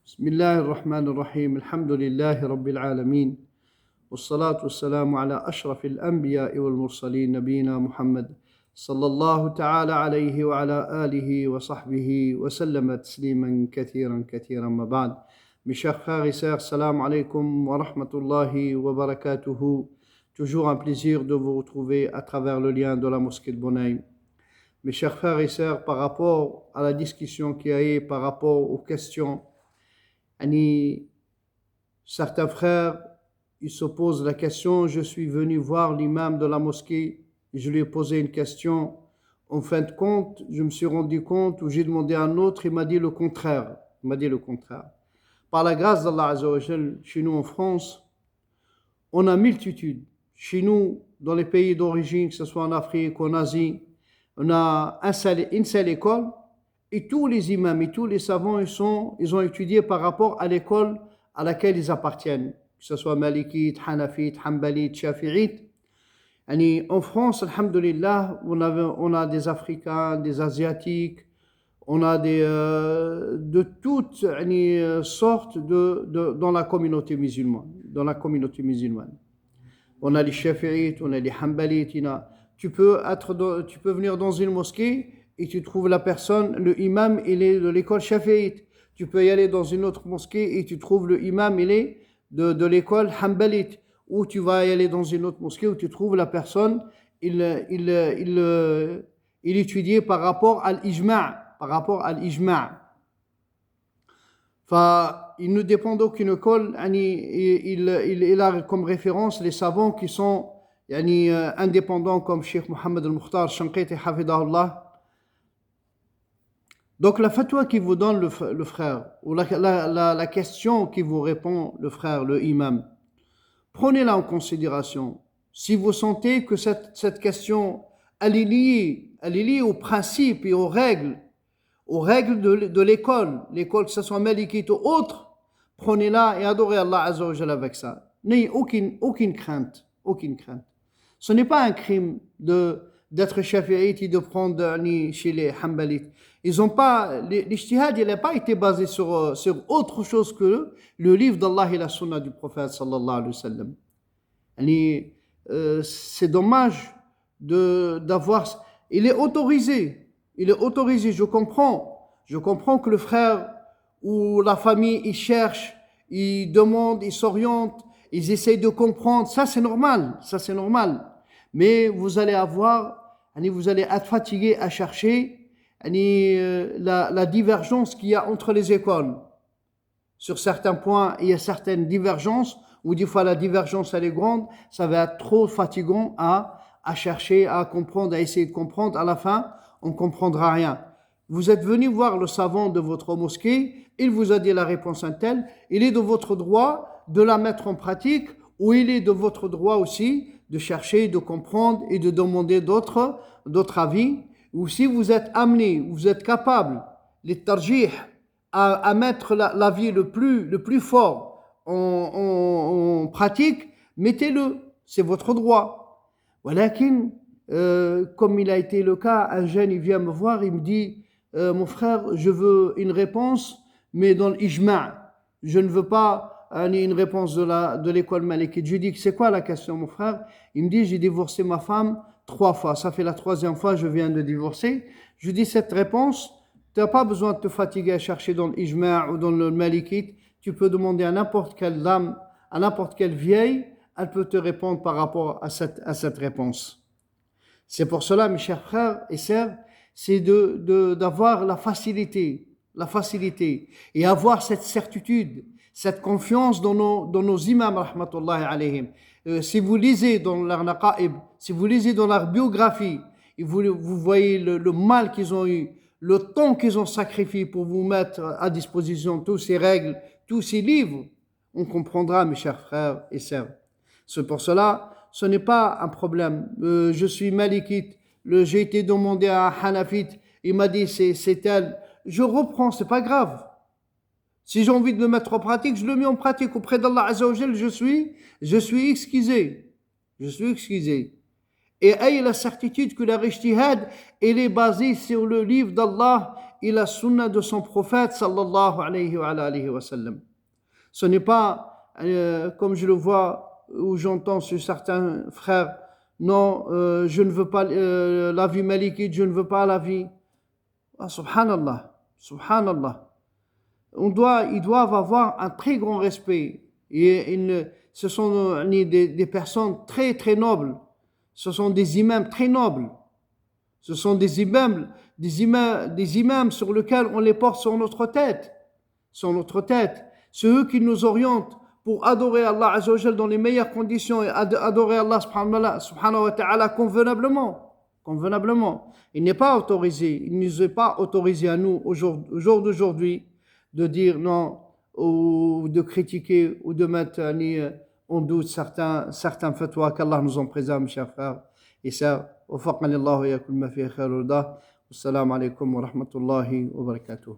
بسم الله الرحمن الرحيم الحمد لله رب العالمين والصلاة والسلام على أشرف الأنبياء والمرسلين نبينا محمد صلى الله تعالى عليه وعلى آله وصحبه وسلم تسليما كثيرا كثيرا ما بعد. Mes chers frères et sœurs, salam alaikum wa rahmatullahi wa barakatuhu. Toujours un plaisir de vous retrouver à travers le lien de la mosquée de Bonaï. Mes chers frères et sœurs, par rapport à la discussion qu'il y a eu, par rapport aux questions, certains frères, ils se posent la question, je suis venu voir l'imam de la mosquée, et je lui ai posé une question. En fin de compte, je me suis rendu compte, où j'ai demandé à un autre, il m'a dit le contraire. Par la grâce d'Allah Azza wa Jal, chez nous en France, on a multitude. Chez nous, dans les pays d'origine, que ce soit en Afrique ou en Asie, on a une seule école, et tous les imams et tous les savants, ils ont étudié par rapport à l'école à laquelle ils appartiennent, que ce soit Malikite, Hanafite, Hanbalite, Shafi'ite. En France, alhamdulillah, on a des Africains, des Asiatiques, on a de toutes sortes dans la communauté musulmane. On a les Shafi'ites, on a les Hanbalites. Tu peux venir dans une mosquée et tu trouves la personne, le imam, il est de l'école Shafi'ite. Tu peux y aller dans une autre mosquée et tu trouves le imam, il est de l'école Hanbalite. Ou tu vas y aller dans une autre mosquée où tu trouves la personne, il étudie par rapport à l'ijma'. Il ne dépend d'aucune école. Il a comme référence les savants qui sont indépendants comme Cheikh Mohammed al-Mukhtar Shanqiti Hafidahullah. Donc la fatwa qui vous donne le frère, ou la question qui vous répond le frère, le imam, prenez-la en considération. Si vous sentez que cette question, elle est liée aux principes et aux règles de l'école, que ce soit malikite ou autre, prenez-la et adorez Allah Azza wa Jalla avec ça. N'ayez aucune crainte. Ce n'est pas un crime d'être shafi'ite et de prendre chez les hanbalites. L'ijtihad, il n'a pas été basé sur autre chose que le livre d'Allah et la sunna du prophète sallallahu alayhi wa sallam. C'est dommage d'avoir... Il est autorisé, je comprends que le frère ou la famille, ils cherchent, ils demandent, ils s'orientent, ils essayent de comprendre, ça c'est normal. Mais vous allez être fatigué à chercher la divergence qu'il y a entre les écoles. Sur certains points, il y a certaines divergences, où des fois la divergence elle est grande, ça va être trop fatigant à chercher, à comprendre, à essayer de comprendre. À la fin, on ne comprendra rien. Vous êtes venu voir le savant de votre mosquée, il vous a dit la réponse telle, il est de votre droit de la mettre en pratique, ou il est de votre droit aussi de chercher, de comprendre et de demander d'autres avis. Ou si vous êtes amené, vous êtes capable, les tarjih, à mettre l'avis le plus fort en pratique, mettez-le, c'est votre droit. Walakin, comme il a été le cas, un jeune, il vient me voir, il me dit, mon frère, je veux une réponse, mais dans l'ijma'. Je ne veux pas une réponse de l'école malikite. Je lui dis, c'est quoi la question, mon frère? Il me dit, j'ai divorcé ma femme 3 fois. Ça fait la 3e fois que je viens de divorcer. Je lui dis, cette réponse, tu n'as pas besoin de te fatiguer à chercher dans l'ijma' ou dans le malikite. Tu peux demander à n'importe quelle dame, à n'importe quelle vieille, elle peut te répondre par rapport à cette réponse. C'est pour cela, mes chers frères et sœurs, c'est d'avoir la facilité et avoir cette certitude, cette confiance dans nos imams, rahmatullahi alayhim. Si vous lisez dans leur naqa'ib, si vous lisez dans leur biographie, et vous voyez le mal qu'ils ont eu, le temps qu'ils ont sacrifié pour vous mettre à disposition toutes ces règles, tous ces livres, on comprendra, mes chers frères et sœurs. C'est pour cela, ce n'est pas un problème. Je suis malikite, j'ai été demandé à un hanafite, il m'a dit c'est tel. Je reprends, c'est pas grave. Si j'ai envie de le mettre en pratique, je le mets en pratique. Auprès d'Allah Azza wa Jal, je suis excusé. Et ayez la certitude que la ijtihad, elle est basée sur le livre d'Allah et la sunna de son prophète sallallahu alayhi wa sallam. Ce n'est pas, comme je le vois ou j'entends sur certains frères, non, je ne veux pas l'avis malikite, je ne veux pas l'avis. Ah, subhanallah, subhanallah. Ils doivent avoir un très grand respect. Ce sont des personnes très très nobles. Ce sont des imams très nobles. Ce sont des imams sur lesquels on les porte sur notre tête. Sur notre tête. C'est eux qui nous orientent pour adorer Allah Azza wa Jal dans les meilleures conditions et adorer Allah subhanahu wa ta'ala convenablement. Convenablement. Il n'est pas autorisé, il ne nous est pas autorisé à nous, au jour d'aujourd'hui, de dire non, ou de critiquer, ou de mettre en doute certains fatwas, qu'Allah nous en préserve, mes chers frères et sœurs. وفقني الله وإياكم ما فيه خير ورضاه والسلام عليكم ورحمة الله وبركاته